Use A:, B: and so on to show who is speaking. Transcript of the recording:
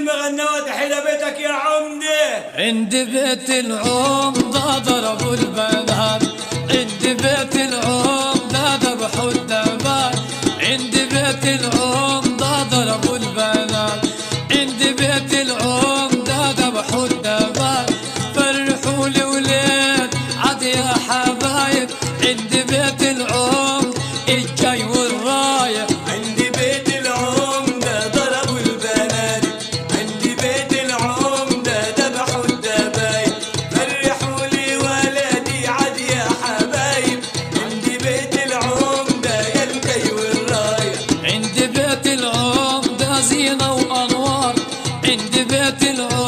A: المغنوات حيل بيتك يا عمدة.
B: عند بيت العمدة ضربوا البنات، عند بيت العمدة ذبحوا الدبان، عند بيت العمدة ضربوا البنات، عند بيت العمدة ذبحوا الدبان. فرحوا لي وليد عاد يا حبايب، عند بيت العمدة الجاي والرايح.
A: عند بيت العمدة ضربوا البنات، عند بيت العمدة ذبحوا الدبايب. فرحوا لي ولدي عاد يا حبايب، عند بيت العمدة يا الجاي والرايح.
B: عند بيت العمدة زينة وأنوار، عند بيت العمدة